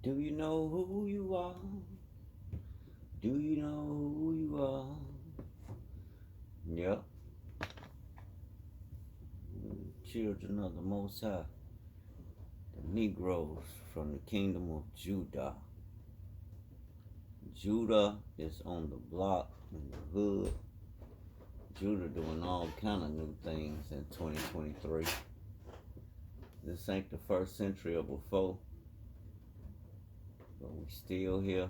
Do you know who you are? Do you know who you are? Yep, children of the Most High, the Negroes from the kingdom of Judah. Judah is on the block in the hood. Judah doing all kind of new things in 2023. This ain't the first century or before, but we still here,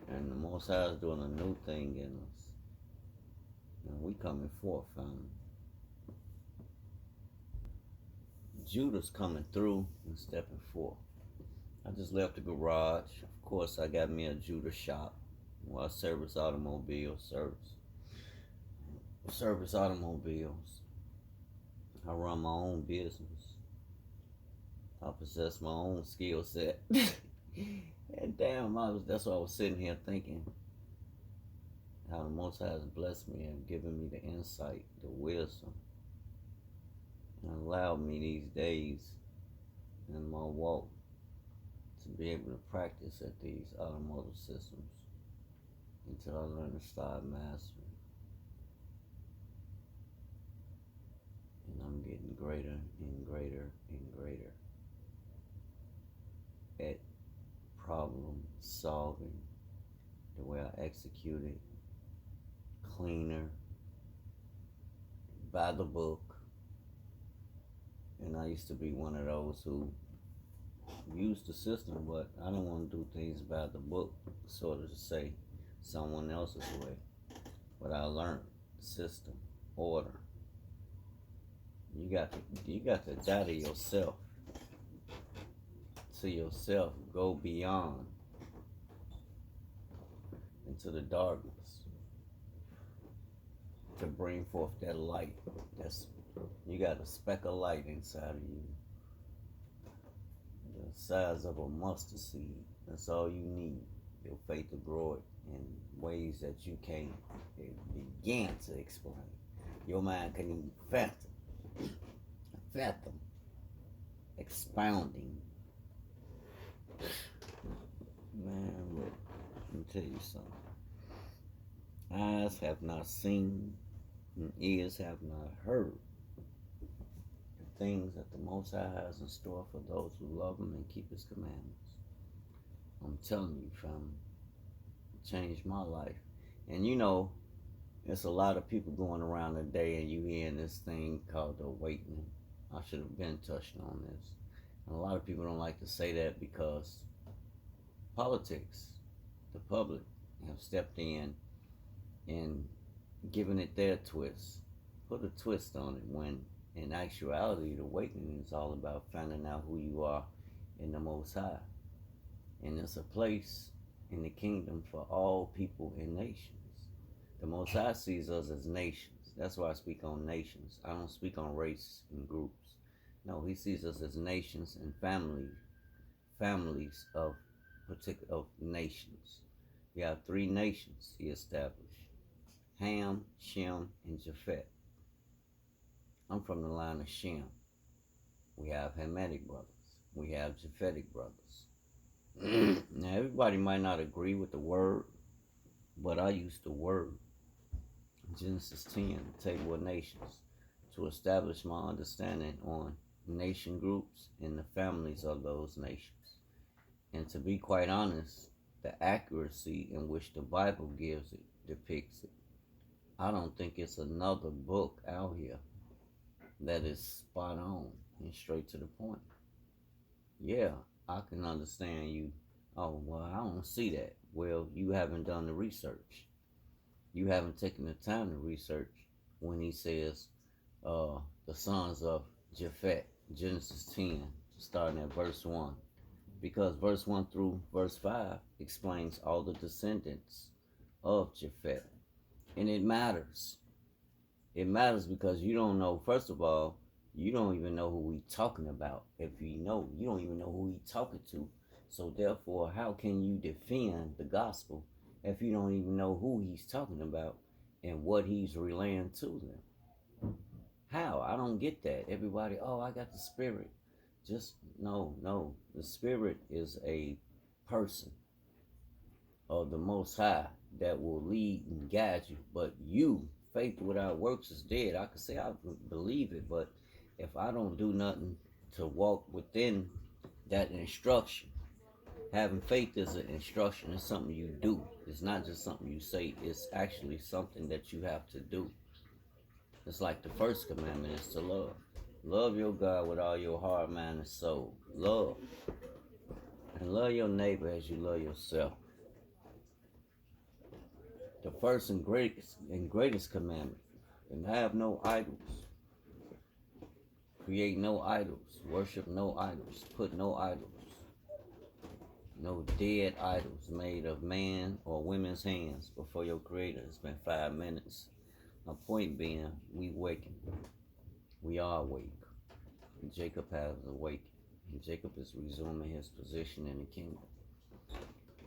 and the Most High is doing a new thing in us, and we coming forth, family. Judah's coming through and stepping forth. I just left the garage. Of course, I got me a Judah shop where I service automobiles, service automobiles. I run my own business. I possess my own skill set. And damn, that's what I was sitting here thinking. How the Most High has blessed me and given me the insight, the wisdom, and allowed me these days in my walk to be able to practice at these automotive systems until I learn to start mastering. And I'm getting greater and greater and greater at problem solving, the way I execute it, cleaner, by the book. And I used to be one of those who used the system, but I don't want to do things by the book, sort of to say someone else's way. But I learned system, order. You got to die to yourself. To yourself, go beyond into the darkness to bring forth that light. You got a speck of light inside of you, the size of a mustard seed. That's all you need. Your faith to grow it in ways that you can't begin to explain. Your mind can't even fathom, expounding. Man, look, let me tell you something. Eyes have not seen, and ears have not heard the things that the Most High has in store for those who love Him and keep His commandments. I'm telling you, family, it changed my life. And you know, there's a lot of people going around today, and you hearing this thing called the awakening. I should have been touched on this. And a lot of people don't like to say that because politics, the public, have stepped in and given it their twist, put a twist on it, when in actuality the awakening is all about finding out who you are in the Most High. And it's a place in the kingdom for all people and nations. The Most High sees us as nations. That's why I speak on nations. I don't speak on race and groups. No, He sees us as nations and families of nations. We have 3 nations He established: Ham, Shem, and Japheth. I'm from the line of Shem. We have Hamitic brothers. We have Japhetic brothers. Now, everybody might not agree with the word, but I use the word, Genesis 10, the table of nations, to establish my understanding on nation groups and the families of those nations. And to be quite honest, the accuracy in which the Bible gives it, depicts it. I don't think it's another book out here that is spot on and straight to the point. Yeah, I can understand you. Oh, well, I don't see that. Well, you haven't done the research. You haven't taken the time to research when He says the sons of Japhet, Genesis 10, starting at verse 1. Because verse 1 through verse 5 explains all the descendants of Japhet. And it matters. It matters because you don't know, first of all, you don't even know who we talking about. If you know, you don't even know who he talking to. So therefore, how can you defend the gospel if you don't even know who he's talking about and what he's relaying to them? How? I don't get that. Everybody, oh, I got the spirit. Just no, no. The Spirit is a person of the Most High that will lead and guide you. But you, faith without works is dead. I could say I believe it, but if I don't do nothing to walk within that instruction, having faith is an instruction. It's something you do. It's not just something you say. It's actually something that you have to do. It's like the first commandment is to love. Love your God with all your heart, mind, and soul. Love. And love your neighbor as you love yourself. The first and greatest commandment. And have no idols. Create no idols. Worship no idols. Put no idols. No dead idols made of man or women's hands before your creator. It's been 5 minutes. My point being, we waking. We are awake. Jacob has awakened. And Jacob is resuming his position in the kingdom.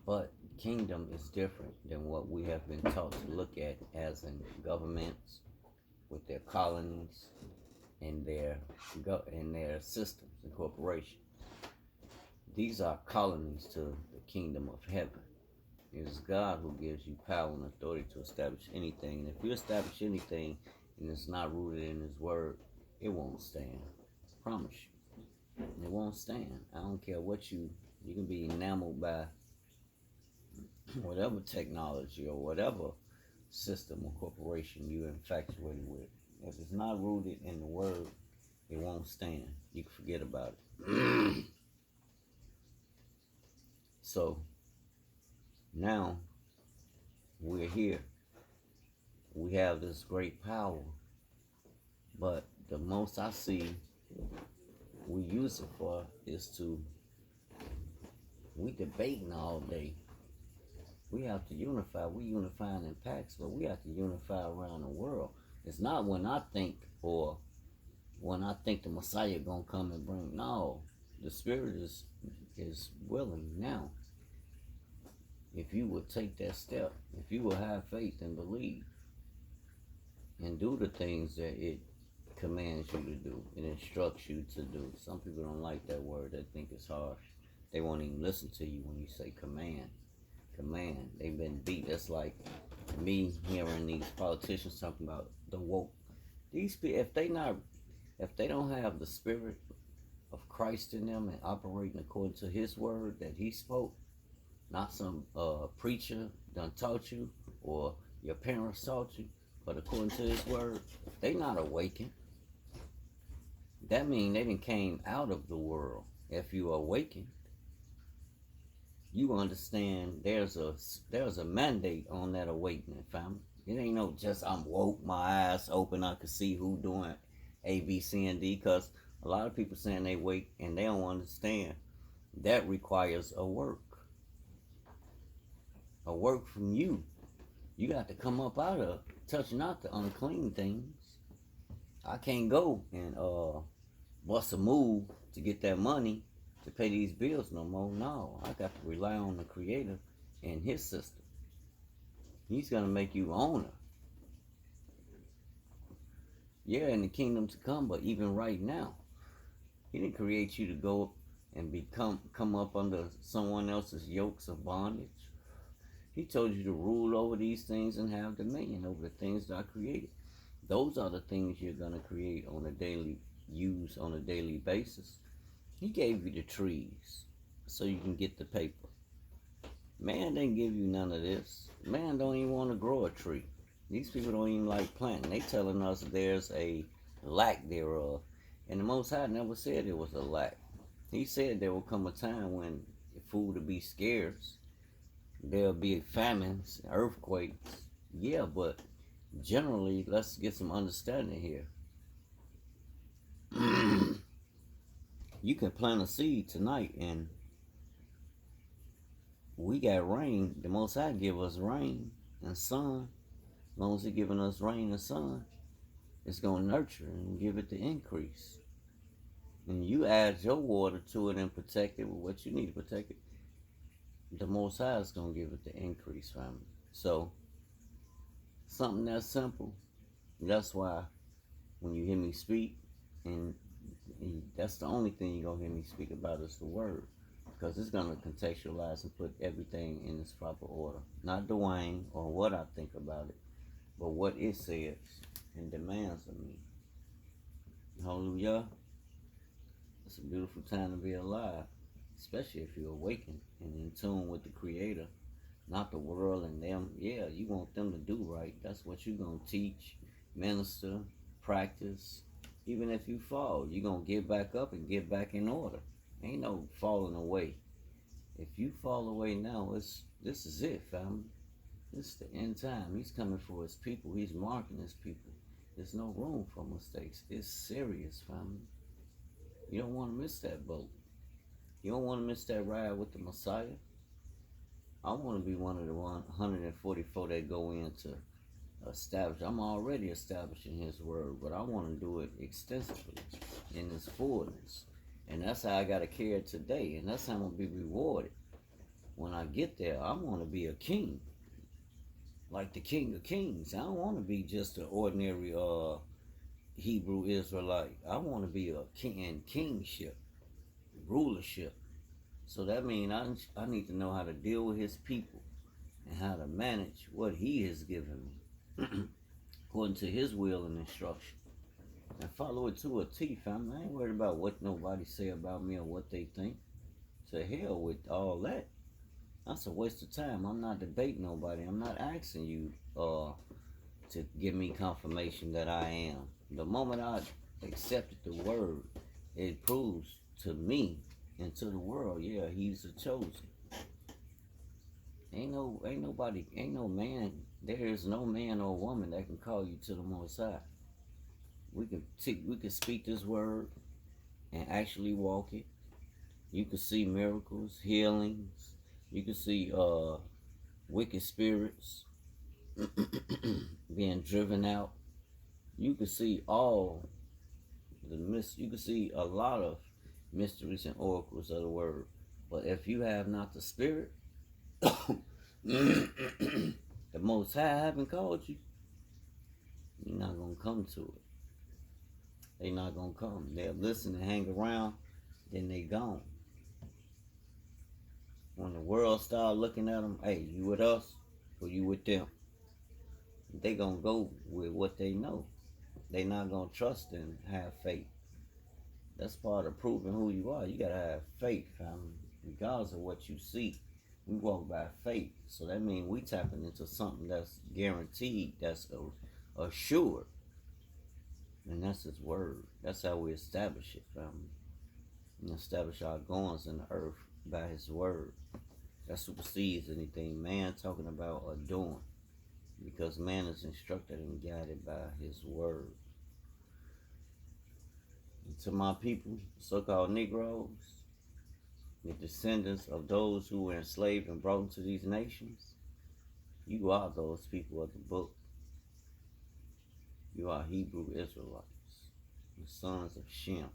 But kingdom is different than what we have been taught to look at as in governments with their colonies and their systems and corporations. These are colonies to the kingdom of heaven. It is God who gives you power and authority to establish anything. And if you establish anything and it's not rooted in His Word, it won't stand. I promise you. It won't stand. I don't care what you can be enamored by whatever technology or whatever system or corporation you're infatuated with. If it's not rooted in the Word, it won't stand. You can forget about it. So, now, we're here. We have this great power. But the most I see we use it for is we debating all day. We have to unify. We unifying in packs, but we have to unify around the world. It's not when I think the Messiah gonna come and bring. No, the Spirit is willing now. If you would take that step, if you will have faith and believe, and do the things that it commands you to do, it instructs you to do. Some people don't like that word. They think it's harsh. They won't even listen to you when you say command. Command. They've been beat. That's like me hearing these politicians talking about the woke. These people, if they don't have the Spirit of Christ in them and operating according to His word that He spoke, not some preacher done taught you or your parents taught you, but according to His word, they not awakened. That means they done came out of the world. If you awaken, you understand there's a mandate on that awakening, family. It ain't no just I'm woke, my eyes open, I can see who doing A, B, C, and D, because a lot of people saying they wake and they don't understand. That requires a work. A work from you. You got to come up out of touching out the unclean things. I can't go and bust a move to get that money to pay these bills no more. No, I got to rely on the Creator and His system. He's gonna make you owner. Yeah, in the kingdom to come, but even right now, He didn't create you to go and come up under someone else's yokes of bondage. He told you to rule over these things and have dominion over the things that I created. Those are the things you're gonna create on a daily basis. He gave you the trees so you can get the paper. Man didn't give you none of this. Man don't even want to grow a tree. These people don't even like planting. They telling us there's a lack thereof. And the Most High never said there was a lack. He said there will come a time when food will be scarce. There'll be famines, earthquakes. Yeah, but generally, let's get some understanding here. You can plant a seed tonight and we got rain. The Most High give us rain and sun. As long as He giving us rain and sun, it's going to nurture and give it the increase. And you add your water to it and protect it with what you need to protect it, the Most High is going to give it the increase, family. So, something that simple. That's why when you hear me speak and That's the only thing you're going to hear me speak about is the word. Because it's going to contextualize and put everything in its proper order. Not Dwayne or what I think about it, but what it says and demands of me. Hallelujah. It's a beautiful time to be alive, especially if you're awakened and in tune with the Creator, not the world and them. Yeah, you want them to do right. That's what you're going to teach, minister, practice. Even if you fall, you're going to get back up and get back in order. Ain't no falling away. If you fall away now, this is it, family. This is the end time. He's coming for his people. He's marking his people. There's no room for mistakes. It's serious, family. You don't want to miss that boat. You don't want to miss that ride with the Messiah. I want to be one of the 144 that go into establish. I'm already establishing his word, but I want to do it extensively in its fullness. And that's how I got to carry it today. And that's how I'm going to be rewarded. When I get there, I want to be a king. Like the King of Kings. I don't want to be just an ordinary Hebrew Israelite. I want to be a king and kingship, rulership. So that means I need to know how to deal with his people and how to manage what he has given me according to his will and instruction. And follow it to a T, family. I ain't worried about what nobody say about me or what they think. To hell with all that. That's a waste of time. I'm not debating nobody. I'm not asking you to give me confirmation that I am. The moment I accepted the word, it proves to me and to the world, yeah, he's the chosen. Ain't no man. There is no man or woman that can call you to the Most High. We can speak this word and actually walk it. You can see miracles, healings. You can see wicked spirits being driven out. You can see all you can see a lot of mysteries and oracles of the word. But if you have not the Spirit, the Most High haven't called you, you're not going to come to it. They're not going to come. They'll listen and hang around, then they gone. When the world start looking at them, hey, you with us or you with them? They going to go with what they know. They not going to trust and have faith. That's part of proving who you are. You got to have faith, family. Regardless of what you see, we walk by faith. So that means we tapping into something that's guaranteed, that's assured. And that's his word. That's how we establish it, family. And establish our goings in the earth by his word. That supersedes anything man talking about or doing. Because man is instructed and guided by his word. And to my people, so-called Negroes, the descendants of those who were enslaved and brought into these nations, you are those people of the book. You are Hebrew Israelites, the sons of Shem,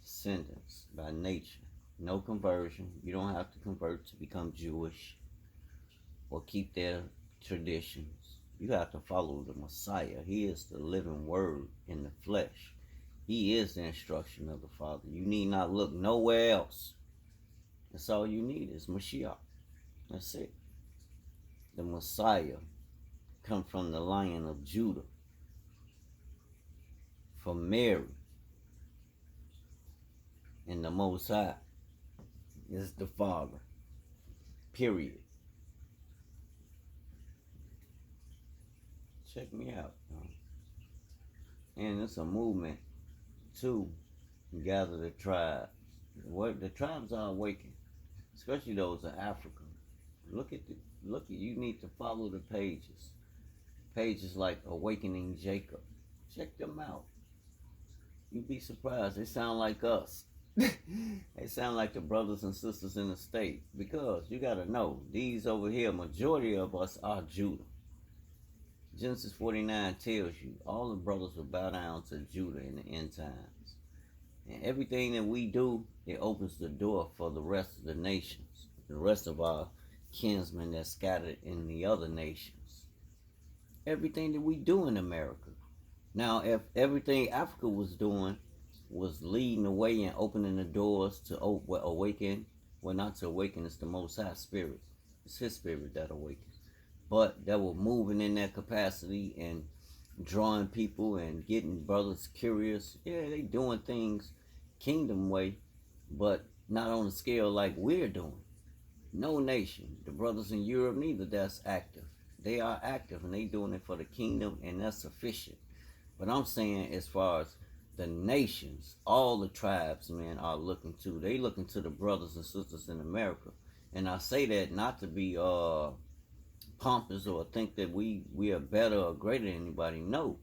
descendants by nature. No conversion. You don't have to convert to become Jewish or keep their traditions. You have to follow the Messiah. He is the living word in the flesh. He is the instruction of the Father. You need not look nowhere else. That's all you need is Mashiach. That's it. The Messiah come from the Lion of Judah, from Mary. And the Most High is the Father. Period. Check me out. And it's a movement to gather the tribes. The tribes are awakened, especially those in Africa. Look at you need to follow the pages. Pages like Awakening Jacob. Check them out. You'd be surprised. They sound like us. They sound like the brothers and sisters in the state. Because you got to know, these over here, majority of us are Judah. Genesis 49 tells you all the brothers will bow down to Judah in the end times. And everything that we do, it opens the door for the rest of the nations. The rest of our kinsmen that's scattered in the other nations. Everything that we do in America. Now, if everything Africa was doing was leading the way and opening the doors to awaken. Well, not to awaken, it's the Most High Spirit. It's His Spirit that awakens. But that were moving in that capacity and drawing people and getting brothers curious. Yeah, they doing things kingdom way, but not on the scale like we're doing. No nation, the brothers in Europe neither, that's active. They are active and they doing it for the kingdom, and that's sufficient. But I'm saying, as far as the nations, all the tribes, man, are looking to. They looking to the brothers and sisters in America. And I say that not to be pompous or think that we are better or greater than anybody. No,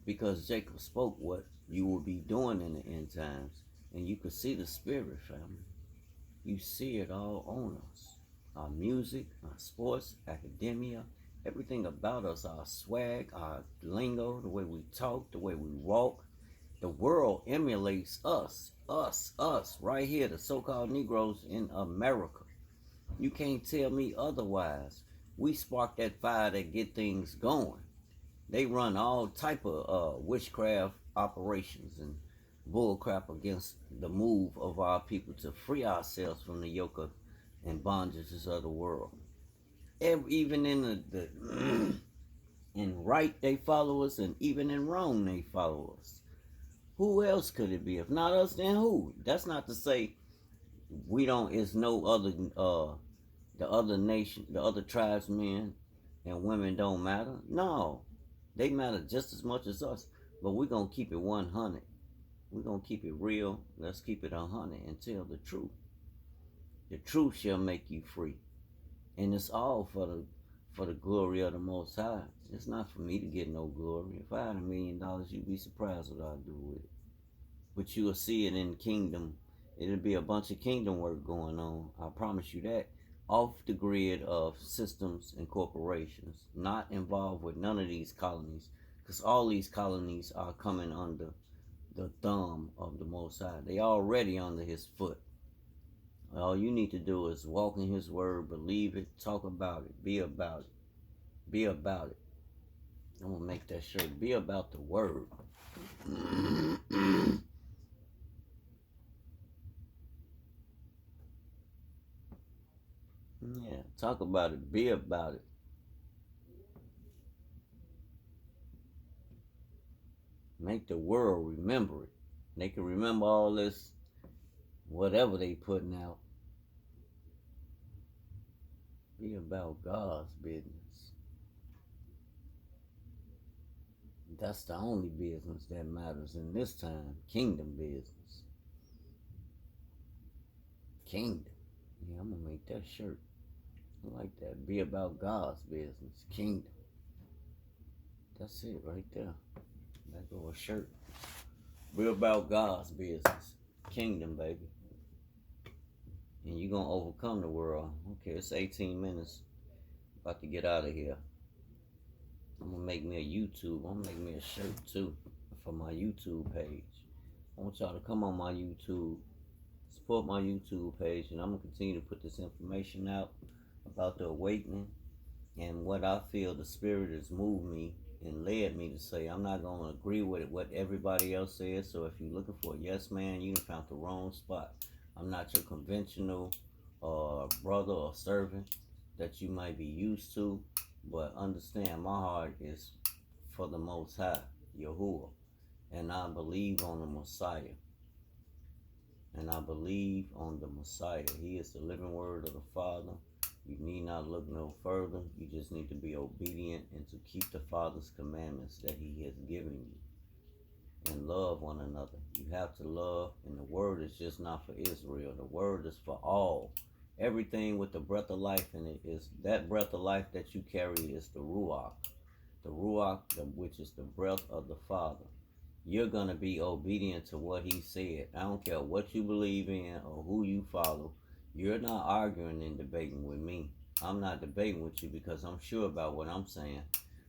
because Jacob spoke what you will be doing in the end times, and you could see the spirit, family. You see it all on us. Our music, our sports, academia, everything about us, our swag, our lingo, the way we talk, the way we walk. The world emulates us, right here, the so-called Negroes in America. You can't tell me otherwise. We spark that fire that get things going. They run all type of witchcraft operations and bullcrap against the move of our people to free ourselves from the yoke of and bondages of the world. Even in the in right they follow us, and even in wrong they follow us. Who else could it be? If not us, then who? That's not to say we don't. Is no other the other nation, the other tribesmen and women don't matter. No, they matter just as much as us. But we're gonna keep it 100. We're going to keep it real. Let's keep it 100 and tell the truth. The truth shall make you free. And it's all for the glory of the Most High. It's not for me to get no glory. If I had $1 million, you'd be surprised what I'd do with it. But you will see it in the kingdom. It'll be a bunch of kingdom work going on. I promise you that. Off the grid of systems and corporations. Not involved with none of these colonies. Because all these colonies are coming under the thumb of the Most High. They already under His foot. All you need to do is walk in His word, believe it, talk about it, be about it. Be about it. I'm going to make that shirt. Be about the word. Yeah, talk about it. Be about it. Make the world remember it. They can remember all this, whatever they putting out. Be about God's business. That's the only business that matters in this time. Kingdom business. Kingdom. Yeah, I'm going to make that shirt. I like that. Be about God's business. Kingdom. That's it right there. That go a shirt. Be about God's business. Kingdom, baby. And you're going to overcome the world. Okay, it's 18 minutes. About to get out of here. I'm going to make me a YouTube. I'm going to make me a shirt too for my YouTube page. I want y'all to come on my YouTube. Support my YouTube page. And I'm going to continue to put this information out about the awakening and what I feel the Spirit has moved me and led me to say. I'm not going to agree with it, what everybody else says. So if you're looking for a yes man, you found the wrong spot. I'm not your conventional brother or servant that you might be used to, but understand my heart is for the Most High, Yahuwah, and I believe on the Messiah. And I believe on the Messiah. He is the living word of the Father. You need not look no further. You just need to be obedient and to keep the Father's commandments that He has given you. And love one another. You have to love, and the word is just not for Israel. The word is for all. Everything with the breath of life in it is that breath of life that you carry is the Ruach. The Ruach, which is the breath of the Father. You're going to be obedient to what He said. I don't care what you believe in or who you follow. You're not arguing and debating with me. I'm not debating with you because I'm sure about what I'm saying.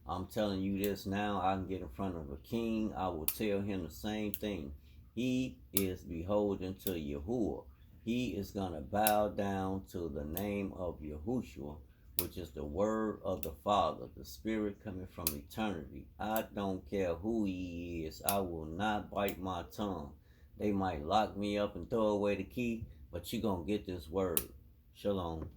I'm telling you this now. I can get in front of a king. I will tell him the same thing. He is beholden to Yahuwah. He is going to bow down to the name of Yahushua, which is the word of the Father, the Spirit coming from eternity. I don't care who he is. I will not bite my tongue. They might lock me up and throw away the key, but you going to get this word. Shalom.